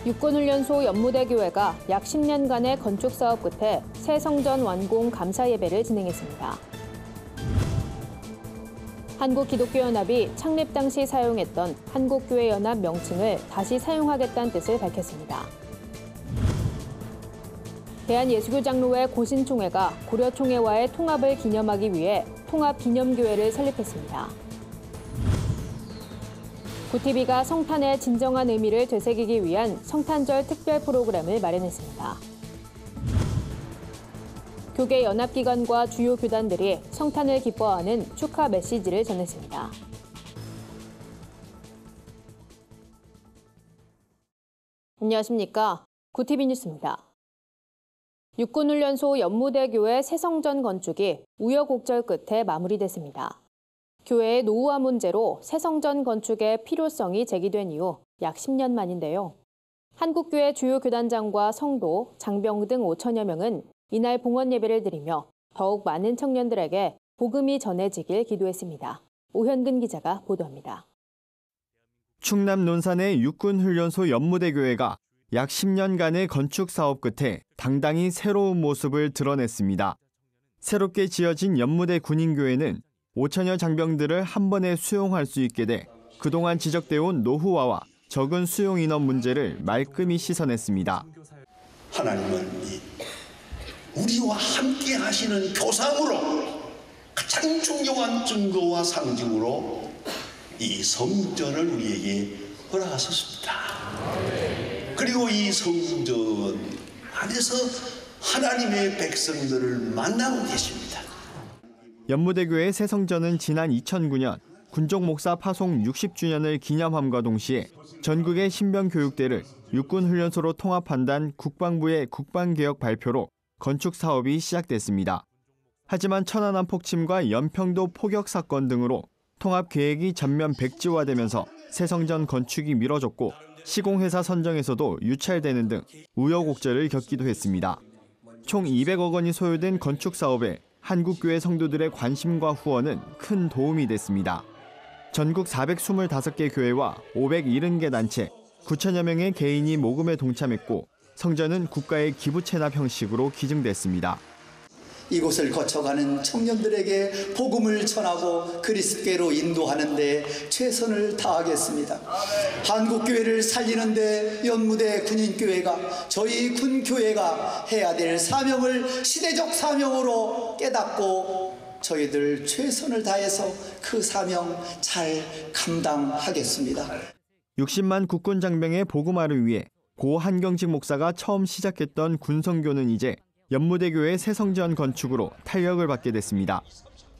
육군훈련소 연무대교회가 약 10년간의 건축 사업 끝에 새 성전 완공 감사 예배를 진행했습니다. 한국기독교연합이 창립 당시 사용했던 한국교회연합 명칭을 다시 사용하겠다는 뜻을 밝혔습니다. 대한예수교장로회 고신총회가 고려총회와의 통합을 기념하기 위해 통합기념교회를 설립했습니다. 구티비가 성탄의 진정한 의미를 되새기기 위한 성탄절 특별 프로그램을 마련했습니다. 교계 연합기관과 주요 교단들이 성탄을 기뻐하는 축하 메시지를 전했습니다. 안녕하십니까. 구티비 뉴스입니다. 육군훈련소 연무대교회 새성전 건축이 우여곡절 끝에 마무리됐습니다. 교회의 노후화 문제로 새성전 건축의 필요성이 제기된 이후 약 10년 만인데요. 한국교회 주요 교단장과 성도, 장병 등 5천여 명은 이날 봉헌 예배를 드리며 더욱 많은 청년들에게 복음이 전해지길 기도했습니다. 오현근 기자가 보도합니다. 충남 논산의 육군훈련소 연무대교회가 약 10년간의 건축 사업 끝에 당당히 새로운 모습을 드러냈습니다. 새롭게 지어진 연무대 군인교회는 5천여 장병들을 한 번에 수용할 수 있게 돼 그동안 지적돼 온 노후화와 적은 수용 인원 문제를 말끔히 씻어냈습니다. 하나님은 우리와 함께 하시는 교상으로 가장 중요한 증거와 상징으로 이 성전을 우리에게 허락하셨습니다. 그리고 이 성전 안에서 하나님의 백성들을 만나고 계십니다. 연무대교회 새 성전은 지난 2009년 군종 목사 파송 60주년을 기념함과 동시에 전국의 신병 교육대를 육군훈련소로 통합한다는 국방부의 국방개혁 발표로 건축 사업이 시작됐습니다. 하지만 천안함 폭침과 연평도 포격 사건 등으로 통합 계획이 전면 백지화되면서 새 성전 건축이 미뤄졌고 시공회사 선정에서도 유찰되는 등 우여곡절을 겪기도 했습니다. 총 200억 원이 소요된 건축 사업에 한국교회 성도들의 관심과 후원은 큰 도움이 됐습니다. 전국 425개 교회와 570개 단체, 9천여 명의 개인이 모금에 동참했고 성전은 국가의 기부 체납 형식으로 기증됐습니다. 이곳을 거쳐가는 청년들에게 복음을 전하고 그리스도께로 인도하는 데 최선을 다하겠습니다. 한국교회를 살리는 데 연무대 군인교회가 저희 군교회가 해야 될 사명을 시대적 사명으로 깨닫고 저희들 최선을 다해서 그 사명 잘 감당하겠습니다. 60만 국군 장병의 복음화를 위해 고 한경직 목사가 처음 시작했던 군성교는 이제 연무대교회 새 성전 건축으로 탄력을 받게 됐습니다.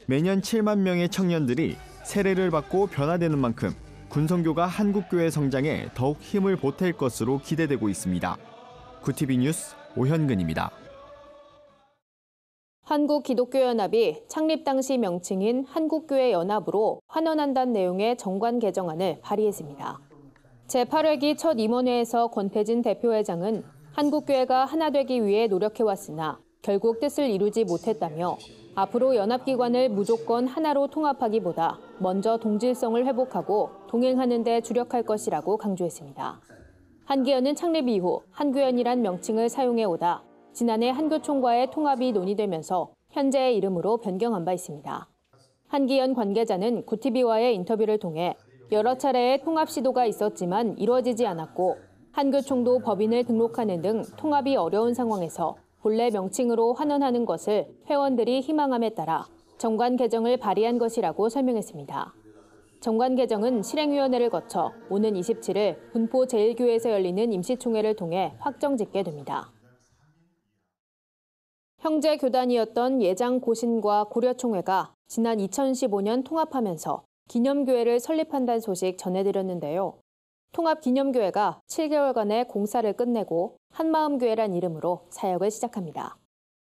매년 7만 명의 청년들이 세례를 받고 변화되는 만큼 군성교가 한국교회 성장에 더욱 힘을 보탤 것으로 기대되고 있습니다. 구티비 뉴스 오현근입니다. 한국기독교연합이 창립 당시 명칭인 한국교회연합으로 환원한다는 내용의 정관 개정안을 발의했습니다. 제8회기 첫 임원회에서 권태진 대표회장은 한국교회가 하나 되기 위해 노력해왔으나 결국 뜻을 이루지 못했다며 앞으로 연합기관을 무조건 하나로 통합하기보다 먼저 동질성을 회복하고 동행하는 데 주력할 것이라고 강조했습니다. 한기연은 창립 이후 한교연이란 명칭을 사용해오다 지난해 한교총과의 통합이 논의되면서 현재의 이름으로 변경한 바 있습니다. 한기연 관계자는 구티비와의 인터뷰를 통해 여러 차례의 통합 시도가 있었지만 이루어지지 않았고 한교총도 법인을 등록하는 등 통합이 어려운 상황에서 본래 명칭으로 환원하는 것을 회원들이 희망함에 따라 정관 개정을 발의한 것이라고 설명했습니다. 정관 개정은 실행위원회를 거쳐 오는 27일 군포 제1교회에서 열리는 임시총회를 통해 확정짓게 됩니다. 형제 교단이었던 예장 고신과 고려총회가 지난 2015년 통합하면서 기념교회를 설립한다는 소식 전해드렸는데요. 통합기념교회가 7개월간의 공사를 끝내고 한마음교회란 이름으로 사역을 시작합니다.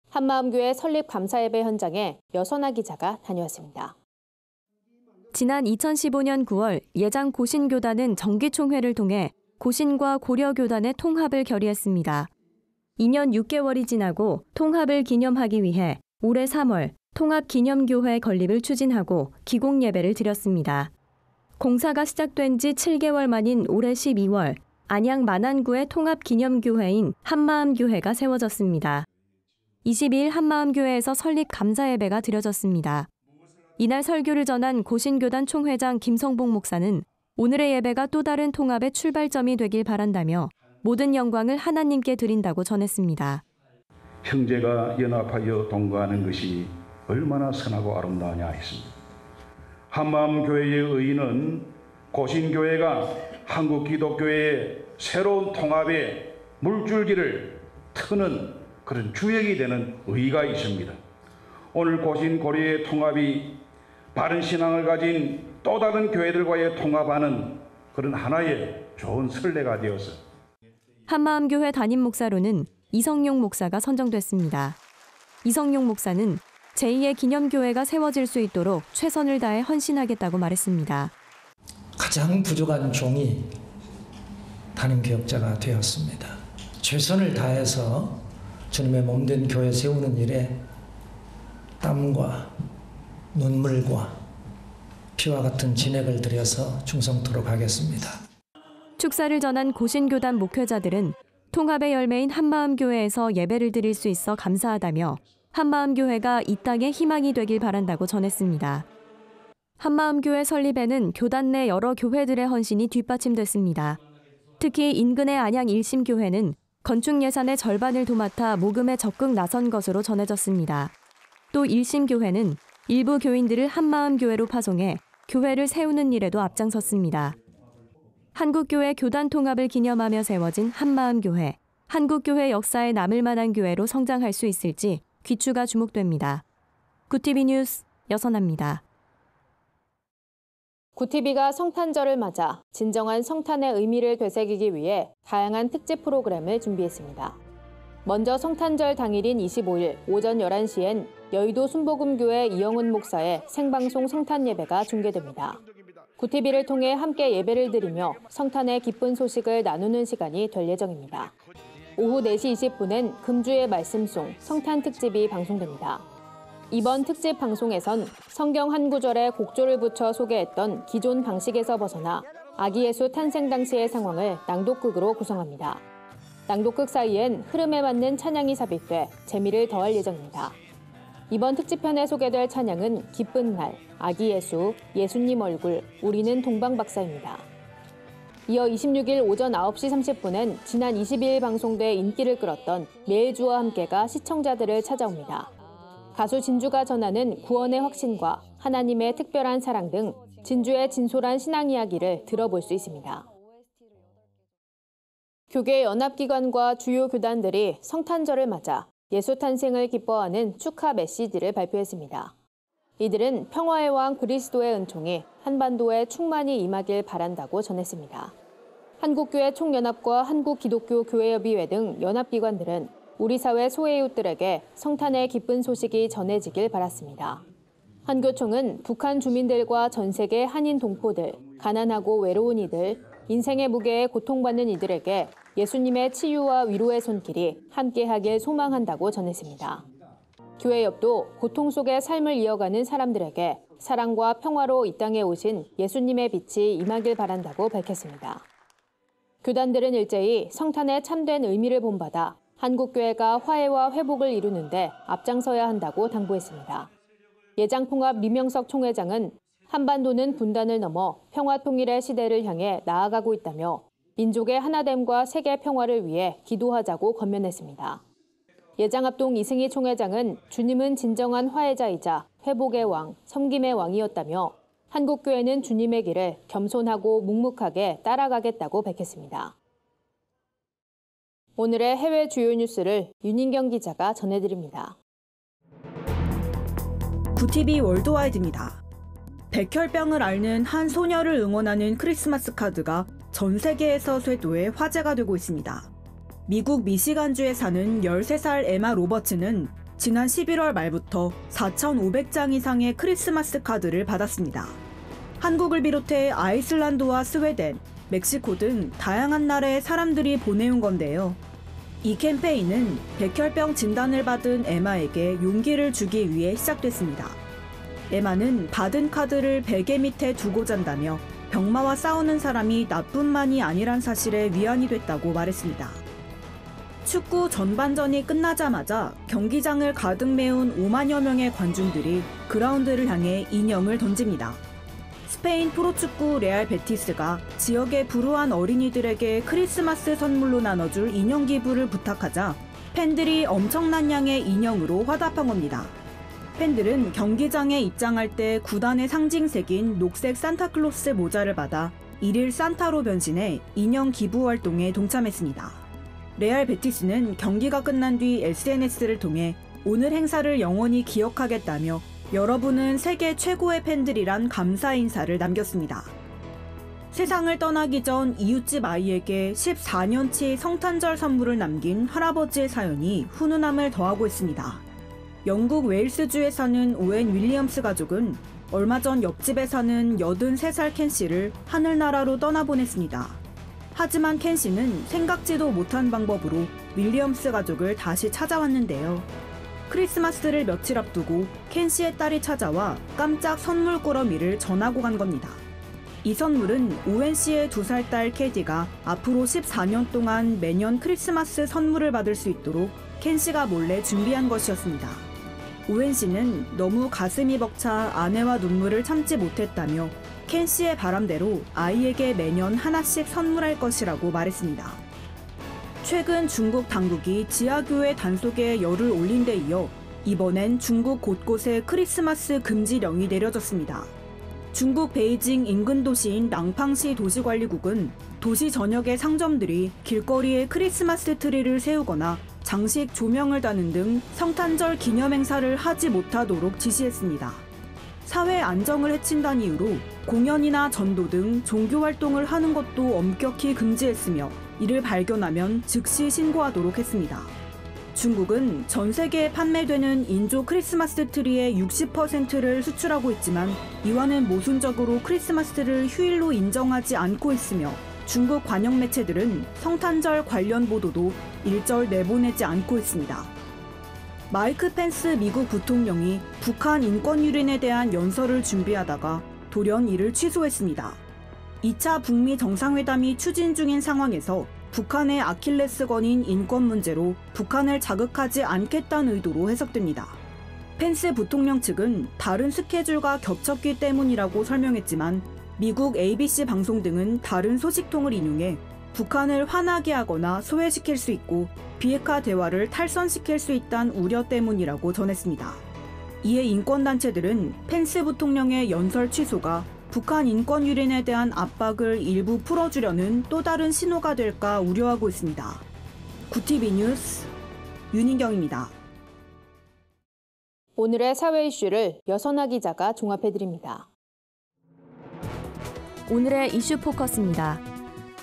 한마음교회 설립 감사예배 현장에 여선아 기자가 다녀왔습니다. 지난 2015년 9월 예장 고신교단은 정기총회를 통해 고신과 고려교단의 통합을 결의했습니다. 2년 6개월이 지나고 통합을 기념하기 위해 올해 3월 통합기념교회 건립을 추진하고 기공예배를 드렸습니다. 공사가 시작된 지 7개월 만인 올해 12월 안양 만안구의 통합기념교회인 한마음교회가 세워졌습니다. 22일 한마음교회에서 설립 감사 예배가 드려졌습니다. 이날 설교를 전한 고신교단 총회장 김성복 목사는 오늘의 예배가 또 다른 통합의 출발점이 되길 바란다며 모든 영광을 하나님께 드린다고 전했습니다. 형제가 연합하여 동거하는 것이 얼마나 선하고 아름다우냐 했습니다. 한마음교회의 의의는 고신교회가 한국 기독교회의 새로운 통합의 물줄기를 트는 그런 주역이 되는 의의가 있습니다. 오늘 고신 고려의 통합이 바른 신앙을 가진 또 다른 교회들과의 통합하는 그런 하나의 좋은 선례가 되어서 한마음교회 담임 목사로는 이성용 목사가 선정됐습니다. 이성용 목사는 제2의 기념교회가 세워질 수 있도록 최선을 다해 헌신하겠다고 말했습니다. 가장 부족한 종이 담임교역자가 되었습니다. 최선을 다해서 주님의 몸된 교회 세우는 일에 땀과 눈물과 피와 같은 진액을 들여서 충성토록 하겠습니다. 축사를 전한 고신교단 목회자들은 통합의 열매인 한마음교회에서 예배를 드릴 수 있어 감사하다며 한마음교회가 이 땅의 희망이 되길 바란다고 전했습니다. 한마음교회 설립에는 교단 내 여러 교회들의 헌신이 뒷받침됐습니다. 특히 인근의 안양 1심교회는 건축 예산의 절반을 도맡아 모금에 적극 나선 것으로 전해졌습니다. 또 1심교회는 일부 교인들을 한마음교회로 파송해 교회를 세우는 일에도 앞장섰습니다. 한국교회 교단 통합을 기념하며 세워진 한마음교회, 한국교회 역사에 남을 만한 교회로 성장할 수 있을지 귀추가 주목됩니다. 구티비 뉴스 여선아입니다. 구티비가 성탄절을 맞아 진정한 성탄의 의미를 되새기기 위해 다양한 특집 프로그램을 준비했습니다. 먼저 성탄절 당일인 25일 오전 11시엔 여의도 순복음교회 이영훈 목사의 생방송 성탄 예배가 중계됩니다. 구티비를 통해 함께 예배를 드리며 성탄의 기쁜 소식을 나누는 시간이 될 예정입니다. 오후 4시 20분엔 금주의 말씀송 성탄 특집이 방송됩니다. 이번 특집 방송에선 성경 한 구절에 곡조를 붙여 소개했던 기존 방식에서 벗어나 아기 예수 탄생 당시의 상황을 낭독극으로 구성합니다. 낭독극 사이엔 흐름에 맞는 찬양이 삽입돼 재미를 더할 예정입니다. 이번 특집편에 소개될 찬양은 기쁜 날, 아기 예수, 예수님 얼굴, 우리는 동방박사입니다. 이어 26일 오전 9시 30분엔 지난 22일 방송돼 인기를 끌었던 매일 주와 함께가 시청자들을 찾아옵니다. 가수 진주가 전하는 구원의 확신과 하나님의 특별한 사랑 등 진주의 진솔한 신앙 이야기를 들어볼 수 있습니다. 교계 연합기관과 주요 교단들이 성탄절을 맞아 예수 탄생을 기뻐하는 축하 메시지를 발표했습니다. 이들은 평화의 왕 그리스도의 은총이 한반도에 충만히 임하길 바란다고 전했습니다. 한국교회 총연합과 한국기독교교회협의회 등 연합기관들은 우리 사회 소외이웃들에게 성탄의 기쁜 소식이 전해지길 바랐습니다. 한교총은 북한 주민들과 전 세계 한인 동포들, 가난하고 외로운 이들, 인생의 무게에 고통받는 이들에게 예수님의 치유와 위로의 손길이 함께하길 소망한다고 전했습니다. 교회 옆도 고통 속의 삶을 이어가는 사람들에게 사랑과 평화로 이 땅에 오신 예수님의 빛이 임하길 바란다고 밝혔습니다. 교단들은 일제히 성탄의 참된 의미를 본받아 한국교회가 화해와 회복을 이루는 데 앞장서야 한다고 당부했습니다. 예장통합 리명석 총회장은 한반도는 분단을 넘어 평화통일의 시대를 향해 나아가고 있다며 민족의 하나됨과 세계 평화를 위해 기도하자고 권면했습니다. 예장합동 이승희 총회장은 주님은 진정한 화해자이자 회복의 왕, 섬김의 왕이었다며 한국교회는 주님의 길을 겸손하고 묵묵하게 따라가겠다고 밝혔습니다. 오늘의 해외 주요 뉴스를 윤인경 기자가 전해드립니다. 구티비 월드와이드입니다. 백혈병을 앓는 한 소녀를 응원하는 크리스마스 카드가 전 세계에서 쇄도해 화제가 되고 있습니다. 미국 미시간주에 사는 13살 에마 로버츠는 지난 11월 말부터 4,500장 이상의 크리스마스 카드를 받았습니다. 한국을 비롯해 아이슬란드와 스웨덴, 멕시코 등 다양한 나라의 사람들이 보내온 건데요. 이 캠페인은 백혈병 진단을 받은 에마에게 용기를 주기 위해 시작됐습니다. 에마는 받은 카드를 베개 밑에 두고 잔다며 병마와 싸우는 사람이 나뿐만이 아니란 사실에 위안이 됐다고 말했습니다. 축구 전반전이 끝나자마자 경기장을 가득 메운 5만여 명의 관중들이 그라운드를 향해 인형을 던집니다. 스페인 프로축구 레알 베티스가 지역의 불우한 어린이들에게 크리스마스 선물로 나눠줄 인형 기부를 부탁하자 팬들이 엄청난 양의 인형으로 화답한 겁니다. 팬들은 경기장에 입장할 때 구단의 상징색인 녹색 산타클로스 모자를 받아 일일 산타로 변신해 인형 기부 활동에 동참했습니다. 레알 베티스는 경기가 끝난 뒤 SNS를 통해 오늘 행사를 영원히 기억하겠다며 여러분은 세계 최고의 팬들이란 감사 인사를 남겼습니다. 세상을 떠나기 전 이웃집 아이에게 14년치 성탄절 선물을 남긴 할아버지의 사연이 훈훈함을 더하고 있습니다. 영국 웨일스주에 사는 오웬 윌리엄스 가족은 얼마 전 옆집에 사는 83살 켄 씨를 하늘나라로 떠나보냈습니다. 하지만 켄 씨는 생각지도 못한 방법으로 윌리엄스 가족을 다시 찾아왔는데요. 크리스마스를 며칠 앞두고 켄 씨의 딸이 찾아와 깜짝 선물 꾸러미를 전하고 간 겁니다. 이 선물은 오웬 씨의 2살 딸 캐디가 앞으로 14년 동안 매년 크리스마스 선물을 받을 수 있도록 켄 씨가 몰래 준비한 것이었습니다. 오웬 씨는 너무 가슴이 벅차 아내와 눈물을 참지 못했다며 켄 씨의 바람대로 아이에게 매년 하나씩 선물할 것이라고 말했습니다. 최근 중국 당국이 지하교회 단속에 열을 올린 데 이어 이번엔 중국 곳곳에 크리스마스 금지령이 내려졌습니다. 중국 베이징 인근 도시인 낭팡시 도시관리국은 도시 전역의 상점들이 길거리에 크리스마스 트리를 세우거나 장식 조명을 다는 등 성탄절 기념 행사를 하지 못하도록 지시했습니다. 사회 안정을 해친다는 이유로 공연이나 전도 등 종교 활동을 하는 것도 엄격히 금지했으며 이를 발견하면 즉시 신고하도록 했습니다. 중국은 전 세계에 판매되는 인조 크리스마스 트리의 60%를 수출하고 있지만 이와는 모순적으로 크리스마스를 휴일로 인정하지 않고 있으며 중국 관영 매체들은 성탄절 관련 보도도 일절 내보내지 않고 있습니다. 마이크 펜스 미국 부통령이 북한 인권 유린에 대한 연설을 준비하다가 돌연 이를 취소했습니다. 2차 북미 정상회담이 추진 중인 상황에서 북한의 아킬레스건인 인권 문제로 북한을 자극하지 않겠다는 의도로 해석됩니다. 펜스 부통령 측은 다른 스케줄과 겹쳤기 때문이라고 설명했지만 미국 ABC 방송 등은 다른 소식통을 인용해 북한을 화나게 하거나 소외시킬 수 있고 비핵화 대화를 탈선시킬 수 있다는 우려 때문이라고 전했습니다. 이에 인권단체들은 펜스 부통령의 연설 취소가 북한 인권 유린에 대한 압박을 일부 풀어주려는 또 다른 신호가 될까 우려하고 있습니다. 구티비 뉴스 윤인경입니다. 오늘의 사회 이슈를 여선아 기자가 종합해드립니다. 오늘의 이슈 포커스입니다.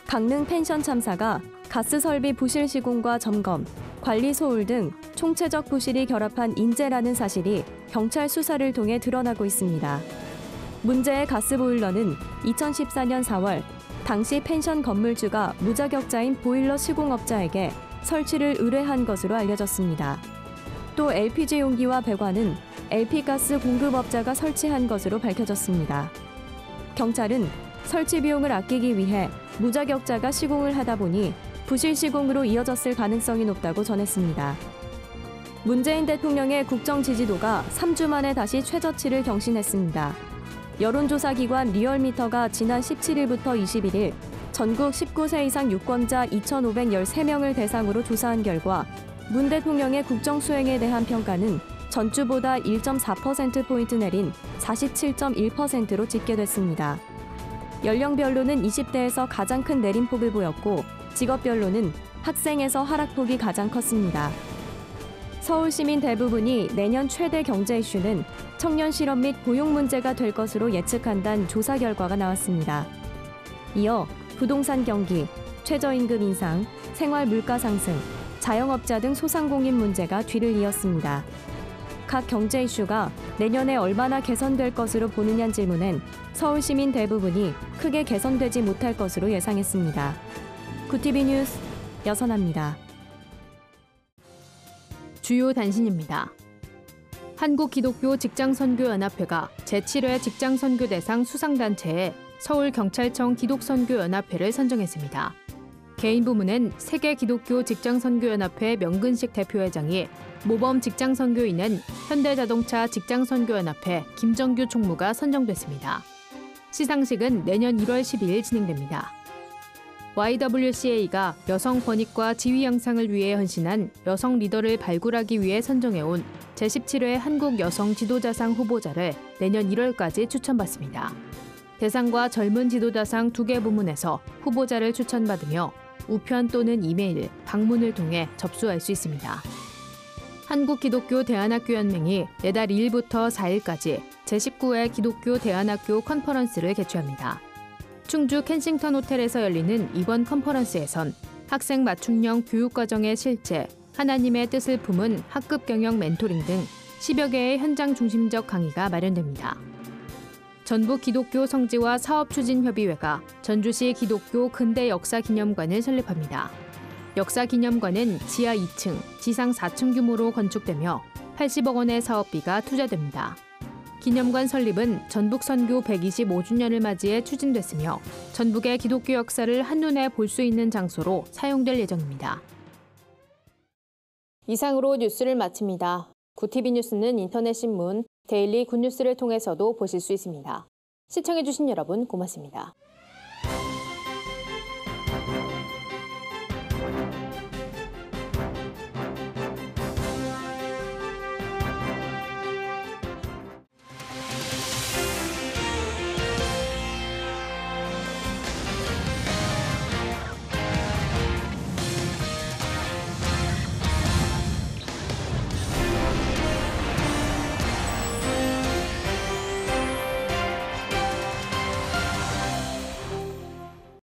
강릉 펜션 참사가 가스 설비 부실 시공과 점검, 관리 소홀 등 총체적 부실이 결합한 인재라는 사실이 경찰 수사를 통해 드러나고 있습니다. 문제의 가스 보일러는 2014년 4월 당시 펜션 건물주가 무자격자인 보일러 시공업자에게 설치를 의뢰한 것으로 알려졌습니다. 또 LPG 용기와 배관은 LP가스 공급업자가 설치한 것으로 밝혀졌습니다. 경찰은 설치 비용을 아끼기 위해 무자격자가 시공을 하다 보니 부실 시공으로 이어졌을 가능성이 높다고 전했습니다. 문재인 대통령의 국정 지지도가 3주 만에 다시 최저치를 경신했습니다. 여론조사기관 리얼미터가 지난 17일부터 21일 전국 19세 이상 유권자 2,513명을 대상으로 조사한 결과 문 대통령의 국정 수행에 대한 평가는 전주보다 1.4%포인트 내린 47.1%로 집계됐습니다. 연령별로는 20대에서 가장 큰 내림폭을 보였고 직업별로는 학생에서 하락폭이 가장 컸습니다. 서울 시민 대부분이 내년 최대 경제 이슈는 청년 실업 및 고용 문제가 될 것으로 예측한다는 조사 결과가 나왔습니다. 이어 부동산 경기, 최저임금 인상, 생활 물가 상승, 자영업자 등 소상공인 문제가 뒤를 이었습니다. 각 경제 이슈가 내년에 얼마나 개선될 것으로 보느냐는 질문엔 서울 시민 대부분이 크게 개선되지 못할 것으로 예상했습니다. 구티비 뉴스 여선아입니다. 주요 단신입니다. 한국기독교 직장선교연합회가 제7회 직장선교대상 수상단체에 서울경찰청 기독선교연합회를 선정했습니다. 개인 부문은 세계기독교 직장선교연합회 명근식 대표회장이, 모범 직장선교인은 현대자동차 직장선교연합회 김정규 총무가 선정됐습니다. 시상식은 내년 1월 12일 진행됩니다. YWCA가 여성 권익과 지위 향상을 위해 헌신한 여성 리더를 발굴하기 위해 선정해온 제17회 한국 여성 지도자상 후보자를 내년 1월까지 추천받습니다. 대상과 젊은 지도자상 2개 부문에서 후보자를 추천받으며 우편 또는 이메일, 방문을 통해 접수할 수 있습니다. 한국기독교 대안학교연맹이 내달 2일부터 4일까지 제19회 기독교 대안학교 컨퍼런스를 개최합니다. 충주 켄싱턴 호텔에서 열리는 이번 컨퍼런스에선 학생 맞춤형 교육과정의 실제, 하나님의 뜻을 품은 학급 경영 멘토링 등 10여 개의 현장 중심적 강의가 마련됩니다. 전북 기독교 성지와 사업추진협의회가 전주시 기독교 근대 역사기념관을 설립합니다. 역사기념관은 지하 2층, 지상 4층 규모로 건축되며 80억 원의 사업비가 투자됩니다. 기념관 설립은 전북 선교 125주년을 맞이해 추진됐으며 전북의 기독교 역사를 한눈에 볼 수 있는 장소로 사용될 예정입니다. 이상으로 뉴스를 마칩니다. 구TV 뉴스는 인터넷 신문 데일리 굿뉴스를 통해서도 보실 수 있습니다. 시청해주신 여러분 고맙습니다.